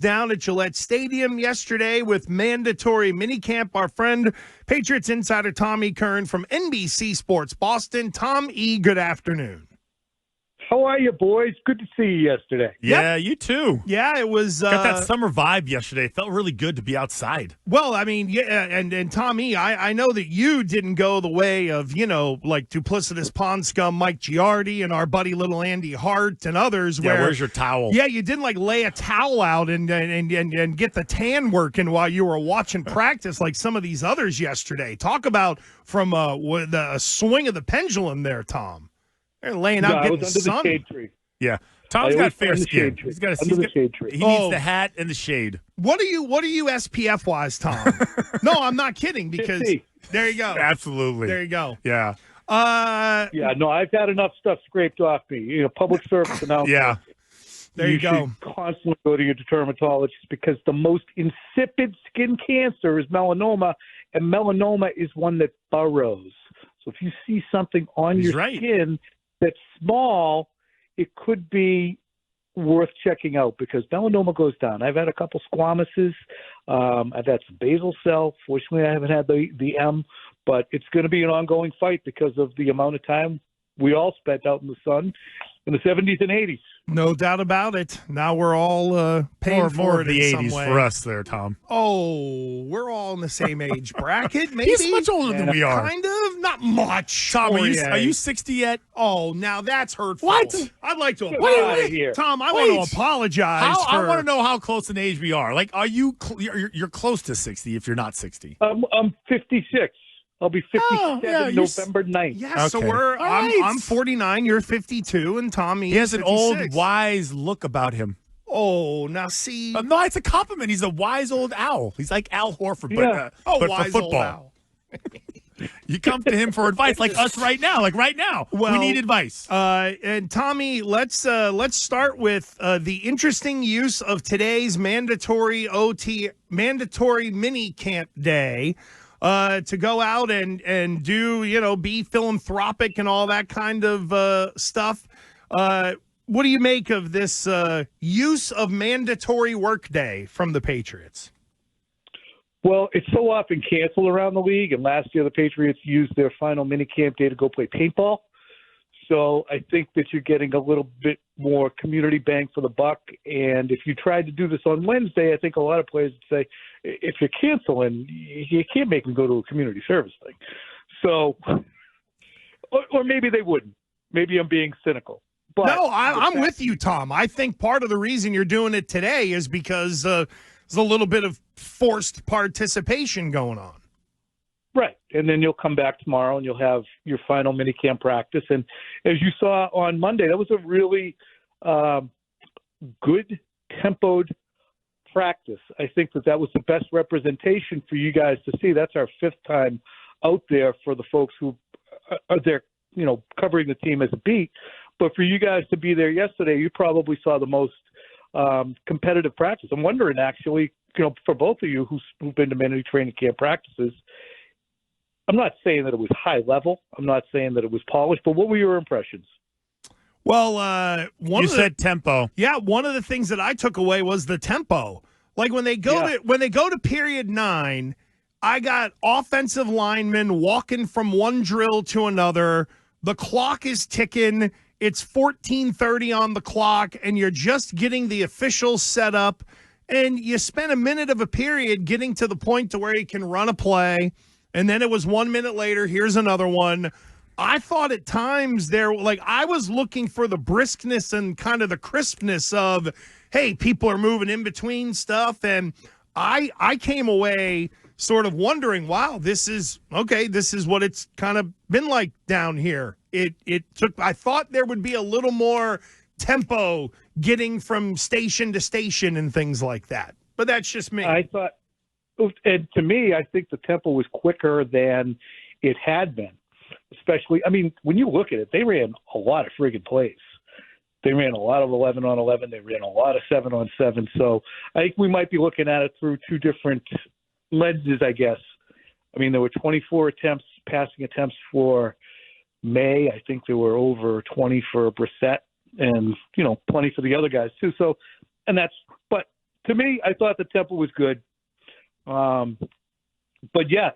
down at Gillette Stadium yesterday with mandatory minicamp. Our friend, Patriots insider Tom E Curran from NBC Sports Boston. Tom E, good afternoon. How are you, boys? Good to see you yesterday. Yeah, you too. Yeah, it was got that summer vibe yesterday. It felt really good to be outside. Well, I mean, yeah, and Tommy, I know that you didn't go the way of, like duplicitous pond scum Mike Giardi and our buddy little Andy Hart and others. Yeah, where's your towel? Yeah, you didn't lay a towel out and get the tan working while you were watching practice like some of these others yesterday. Talk about from the swing of the pendulum there, Tom. They're laying out getting I was under sun. the shade tree. Yeah. Tom's got fair skin. He needs the hat and the shade. What are you SPF wise, Tom? No, I'm not kidding because 50. There you go. Absolutely. There you go. Yeah. No, I've had enough stuff scraped off me. Public service announcement. Yeah. There you go. Should constantly go to your dermatologist because the most insipid skin cancer is melanoma, and melanoma is one that burrows. So if you see something on your skin that's small, it could be worth checking out because melanoma goes down. I've had a couple squamouses. I've had some basal cell. Fortunately, I haven't had the M, but it's going to be an ongoing fight because of the amount of time we all spent out in the sun in the 70s and 80s. No doubt about it. Now we're all paying for it the in 80s some way. For us there, Tom. Oh, we're all in the same age bracket, maybe. He's much older than we are. Kind of. Not much. Tom, are you 60 yet? Oh, now that's hurtful. What? I'd like to apologize. Tom, I want to apologize. I want to know how close in age we are. Are you you're close to 60 if you're not 60? I'm 56. I'll be 57 November 9th. Yeah, okay. So I'm 49, you're 52, and Tommy he has 56. an old, wise look about him. Oh, now see. No, it's a compliment. He's a wise old owl. He's like Al Horford, but wise for old football. owl. You come to him for advice like us right now. We need advice. And Tommy, let's start with the interesting use of today's mandatory mini camp day. To go out and do, be philanthropic and all that kind of stuff. What do you make of this use of mandatory work day from the Patriots? Well, it's so often canceled around the league, and last year the Patriots used their final minicamp day to go play paintball. So I think that you're getting a little bit more community bang for the buck. And if you tried to do this on Wednesday, I think a lot of players would say, if you're canceling, you can't make them go to a community service thing. So, or maybe they wouldn't. Maybe I'm being cynical. But no, I'm with you, Tom. I think part of the reason you're doing it today is because there's a little bit of forced participation going on. Right. And then you'll come back tomorrow and you'll have your final minicamp practice. And as you saw on Monday, that was a really good tempoed practice. I think that was the best representation for you guys to see. That's our fifth time out there for the folks who are there, covering the team as a beat. But for you guys to be there yesterday, you probably saw the most competitive practice. I'm wondering, actually, for both of you who've been to many training camp practices, I'm not saying that it was high level. I'm not saying that it was polished, but what were your impressions? Well, you said tempo. Yeah, one of the things that I took away was the tempo. Like when they go to period 9, I got offensive linemen walking from one drill to another. The clock is ticking. It's 14:30 on the clock, and you're just getting the officials set up. And you spent a minute of a period getting to the point to where you can run a play. And then it was 1 minute later, here's another one. I thought at times I was looking for the briskness and kind of the crispness of, hey, people are moving in between stuff. And I came away sort of wondering, wow, this is what it's kind of been like down here. I thought there would be a little more tempo getting from station to station and things like that. But that's just me. And to me, I think the tempo was quicker than it had been. Especially, when you look at it, they ran a lot of friggin' plays. They ran a lot of 11-on-11. They ran a lot of 7-on-7. So I think we might be looking at it through two different lenses, I guess. There were 24 passing attempts for May. I think there were over 20 for Brissett and, plenty for the other guys too. So, but to me, I thought the tempo was good. But yeah,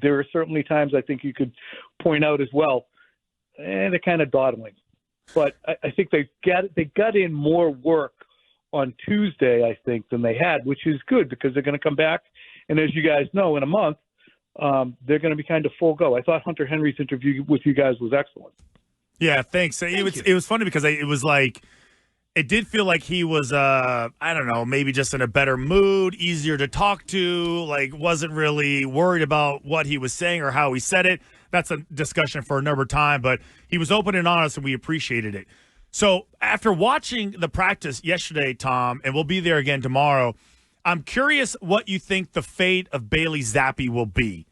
there are certainly times I think you could point out as well, they're kind of dawdling. But I think they got in more work on Tuesday, I think, than they had, which is good because they're going to come back. And as you guys know, in a month, they're going to be kind of full go. I thought Hunter Henry's interview with you guys was excellent. Yeah, thanks. It was funny because it was like, it did feel like he was, I don't know, maybe just in a better mood, easier to talk to, like wasn't really worried about what he was saying or how he said it. That's a discussion for another time, but he was open and honest, and we appreciated it. So after watching the practice yesterday, Tom, and we'll be there again tomorrow, I'm curious what you think the fate of Bailey Zappi will be,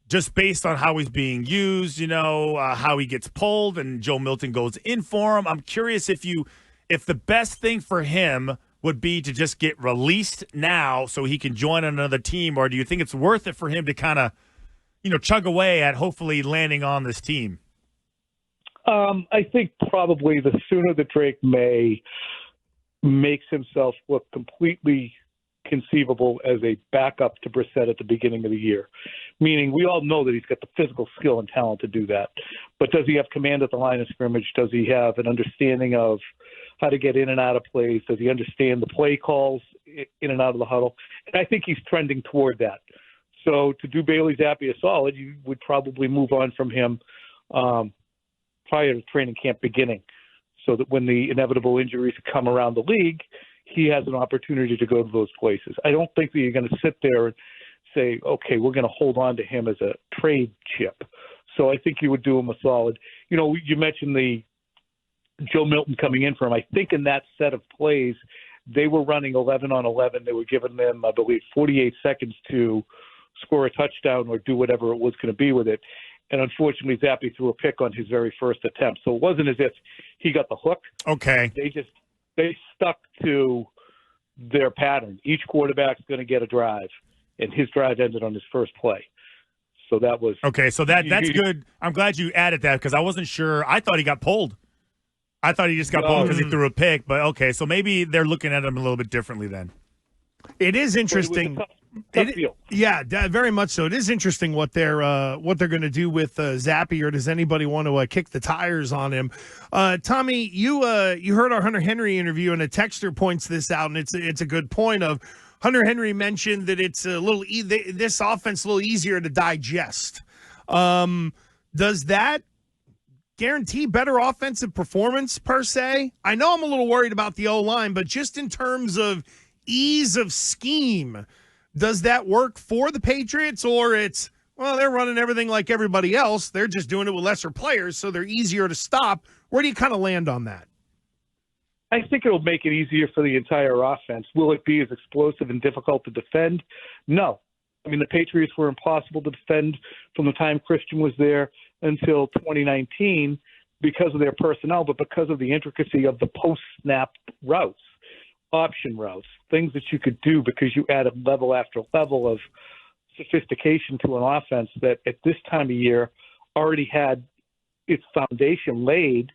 just based on how he's being used, how he gets pulled and Joe Milton goes in for him. I'm curious if the best thing for him would be to just get released now so he can join another team, or do you think it's worth it for him to kind of, chug away at hopefully landing on this team? I think probably the sooner that Drake May makes himself look completely conceivable as a backup to Brissett at the beginning of the year, meaning we all know that he's got the physical skill and talent to do that, but does he have command at the line of scrimmage? Does he have an understanding of how to get in and out of plays? Does he understand the play calls in and out of the huddle? And I think he's trending toward that. So to do Bailey Zappi a solid, you would probably move on from him prior to training camp beginning, so that when the inevitable injuries come around the league, he has an opportunity to go to those places. I don't think that you're going to sit there and say, okay, we're going to hold on to him as a trade chip. So I think you would do him a solid. You mentioned the Joe Milton coming in for him. I think in that set of plays, they were running 11 on 11. They were giving them, I believe, 48 seconds to score a touchdown or do whatever it was going to be with it. And unfortunately, Zappi threw a pick on his very first attempt. So it wasn't as if he got the hook. Okay. They stuck to their pattern. Each quarterback's going to get a drive, and his drive ended on his first play. So that was okay. So that's good. I'm glad you added that because I wasn't sure. I thought he got pulled. I thought he just got pulled because he threw a pick. But okay, so maybe they're looking at him a little bit differently then. It is interesting. Yeah, very much so. It is interesting what they're going to do with Zappi, or does anybody want to kick the tires on him? Tommy, you heard our Hunter Henry interview, and a texter points this out, and it's a good point. Of Hunter Henry mentioned that it's a little this offense a little easier to digest. Does that guarantee better offensive performance per se? I know I'm a little worried about the O-line, but just in terms of ease of scheme, does that work for the Patriots, or they're running everything like everybody else. They're just doing it with lesser players, so they're easier to stop. Where do you kind of land on that? I think it'll make it easier for the entire offense. Will it be as explosive and difficult to defend? No. I mean, the Patriots were impossible to defend from the time Christian was there until 2019 because of their personnel, but because of the intricacy of the post-snap routes, option routes, things that you could do because you added level after level of sophistication to an offense that at this time of year already had its foundation laid,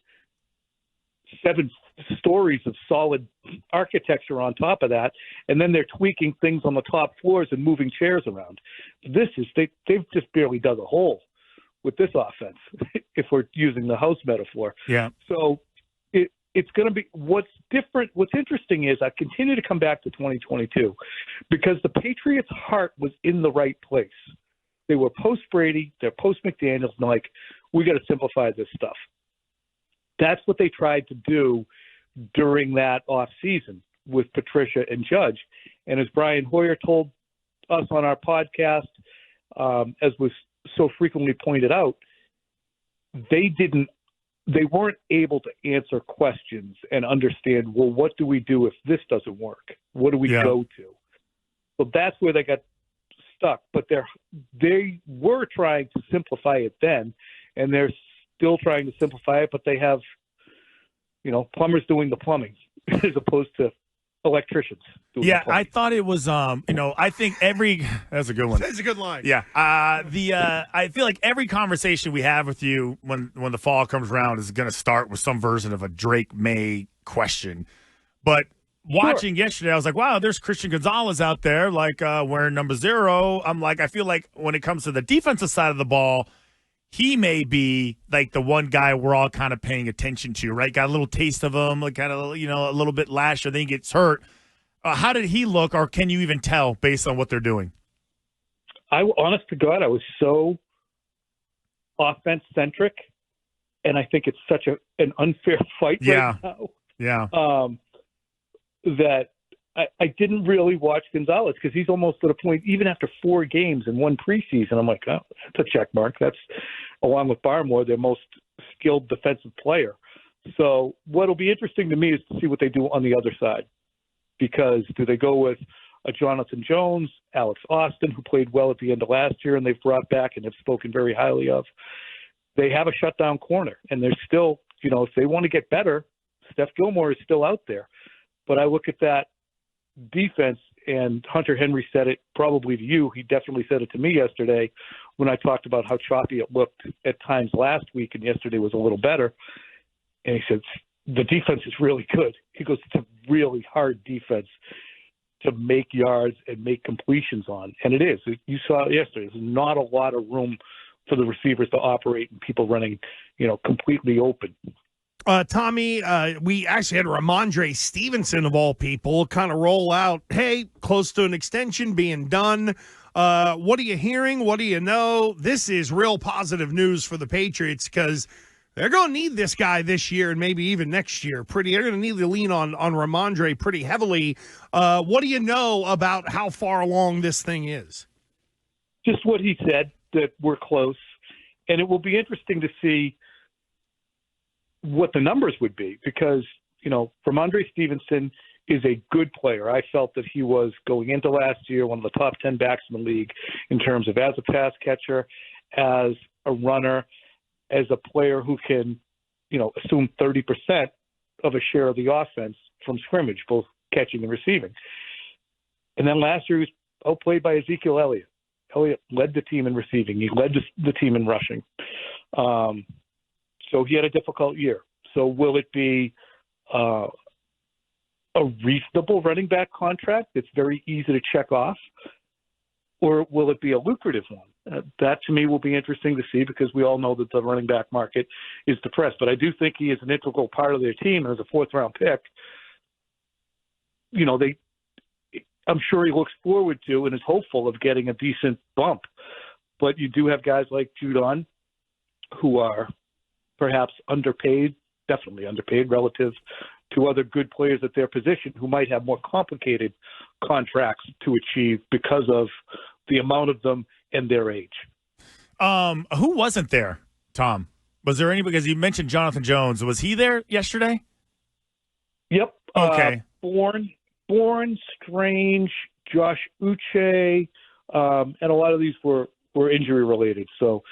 7 stories of solid architecture on top of that, and then they're tweaking things on the top floors and moving chairs around. They've just barely dug a hole with this offense, if we're using the house metaphor. Yeah. So it's going to be what's different. What's interesting is I continue to come back to 2022 because the Patriots' heart was in the right place. They were post-Brady, they're post-McDaniels, and like, we got to simplify this stuff. That's what they tried to do during that offseason with Patricia and Judge. And as Brian Hoyer told us on our podcast, as was so frequently pointed out, they weren't able to answer questions and understand, well, what do we do if this doesn't work? What do we go to? So that's where they got stuck. But they were trying to simplify it then, and they're still trying to simplify it, but they have, plumbers doing the plumbing as opposed to electricians doing the plumbing. I thought it was, I think that's a good one. That's a good line. Yeah. I feel like every conversation we have with you when the fall comes around is going to start with some version of a Drake May question. But watching yesterday, I was like, wow, there's Christian Gonzalez out there, like wearing number 0. I'm like, I feel like when it comes to the defensive side of the ball, he may be like the one guy we're all kind of paying attention to, right? Got a little taste of him, like kind of, a little bit last year, then he gets hurt. How did he look, or can you even tell based on what they're doing? Honest to God, I was so offense-centric, and I think it's such an unfair fight right now. Yeah. That I didn't really watch Gonzalez because he's almost at a point, even after 4 games and 1 preseason, I'm like, oh, that's a check mark. That's, along with Barmore, their most skilled defensive player. So what'll be interesting to me is to see what they do on the other side. Because do they go with a Jonathan Jones, Alex Austin, who played well at the end of last year and they've brought back and have spoken very highly of? They have a shutdown corner, and they're still, if they want to get better, Steph Gilmore is still out there. But I look at that defense, and Hunter Henry said it probably to you. He definitely said it to me yesterday when I talked about how choppy it looked at times last week, and yesterday was a little better. And he said, the defense is really good. He goes, it's a really hard defense to make yards and make completions on. And it is. You saw it yesterday. There's not a lot of room for the receivers to operate and people running, completely open. Tommy, we actually had Rhamondre Stevenson, of all people, kind of roll out, hey, close to an extension being done. What are you hearing? What do you know? This is real positive news for the Patriots because they're going to need this guy this year and maybe even next year. They're going to need to lean on Rhamondre pretty heavily. What do you know about how far along this thing is? Just what he said, that we're close. And it will be interesting to see what the numbers would be because, Rhamondre Stevenson is a good player. I felt that he was, going into last year, one of the top 10 backs in the league in terms of as a pass catcher, as a runner, as a player who can, assume 30% of a share of the offense from scrimmage, both catching and receiving. And then last year he was outplayed by Ezekiel Elliott. Elliott led the team in receiving. He led the team in rushing. So he had a difficult year. So will it be a reasonable running back contract that's very easy to check off? Or will it be a lucrative one? That, to me, will be interesting to see because we all know that the running back market is depressed. But I do think he is an integral part of their team. And as a 4th-round pick, I'm sure he looks forward to and is hopeful of getting a decent bump. But you do have guys like Judon who are perhaps underpaid, definitely underpaid relative to other good players at their position who might have more complicated contracts to achieve because of the amount of them and their age. Who wasn't there, Tom? Was there any, because you mentioned Jonathan Jones. Was he there yesterday? Yep. Okay. Bourne, Strange, Josh Uche, and a lot of these were injury related. So,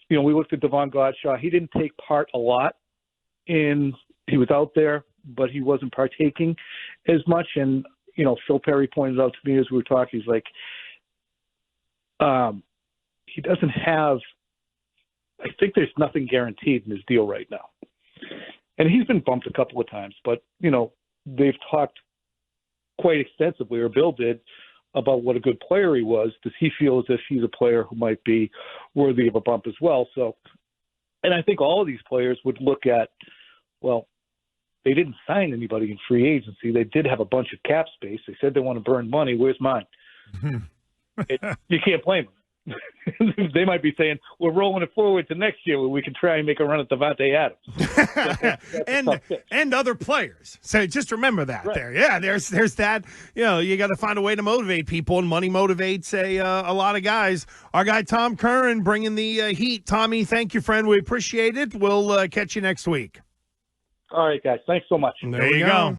we looked at Devon Godshaw. He didn't take part a lot he was out there, but he wasn't partaking as much. And, Phil Perry pointed out to me as we were talking, he's like, he doesn't have, I think there's nothing guaranteed in his deal right now. And he's been bumped a couple of times, but, they've talked quite extensively, or Bill did, about what a good player he was. Does he feel as if he's a player who might be worthy of a bump as well? So, and I think all of these players would look at, well, they didn't sign anybody in free agency. They did have a bunch of cap space. They said they want to burn money. Where's mine? You can't blame them. They might be saying, we're rolling it forward to next year where we can try and make a run at Devontae Adams. and other players. So just remember that there. Yeah, there's that. You got to find a way to motivate people, and money motivates a lot of guys. Our guy Tom Curran bringing the heat. Tommy, thank you, friend. We appreciate it. We'll catch you next week. All right, guys. Thanks so much. There you go.